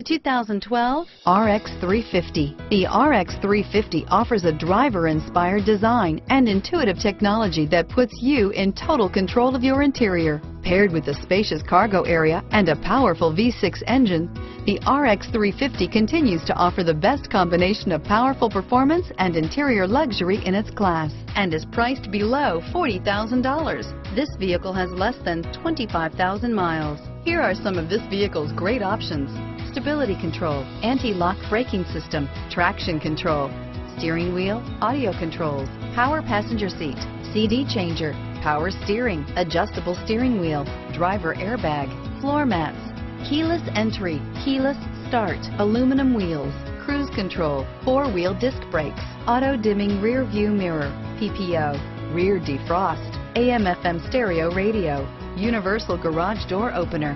2012 RX 350. The RX 350 offers a driver-inspired design and intuitive technology that puts you in total control of your interior. Paired with a spacious cargo area and a powerful V6 engine, the RX 350 continues to offer the best combination of powerful performance and interior luxury in its class and is priced below $40,000. This vehicle has less than 25,000 miles. Here are some of this vehicle's great options: stability control, anti-lock braking system, traction control, steering wheel audio controls, power passenger seat, CD changer, power steering, adjustable steering wheel, driver airbag, floor mats, keyless entry, keyless start, aluminum wheels, cruise control, four-wheel disc brakes, auto-dimming rear view mirror, PPO, rear defrost, AM/FM stereo radio, universal garage door opener,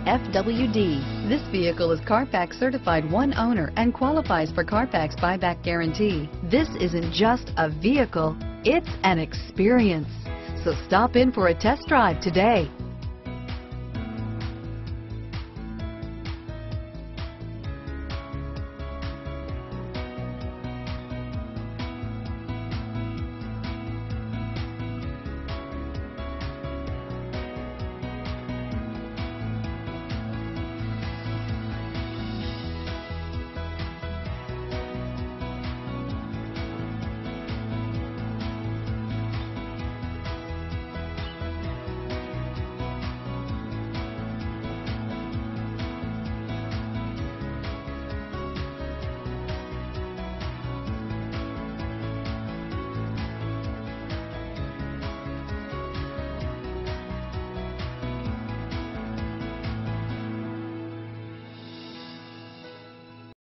FWD. This vehicle is Carfax certified one owner and qualifies for Carfax buyback guarantee. This isn't just a vehicle, it's an experience. So stop in for a test drive today.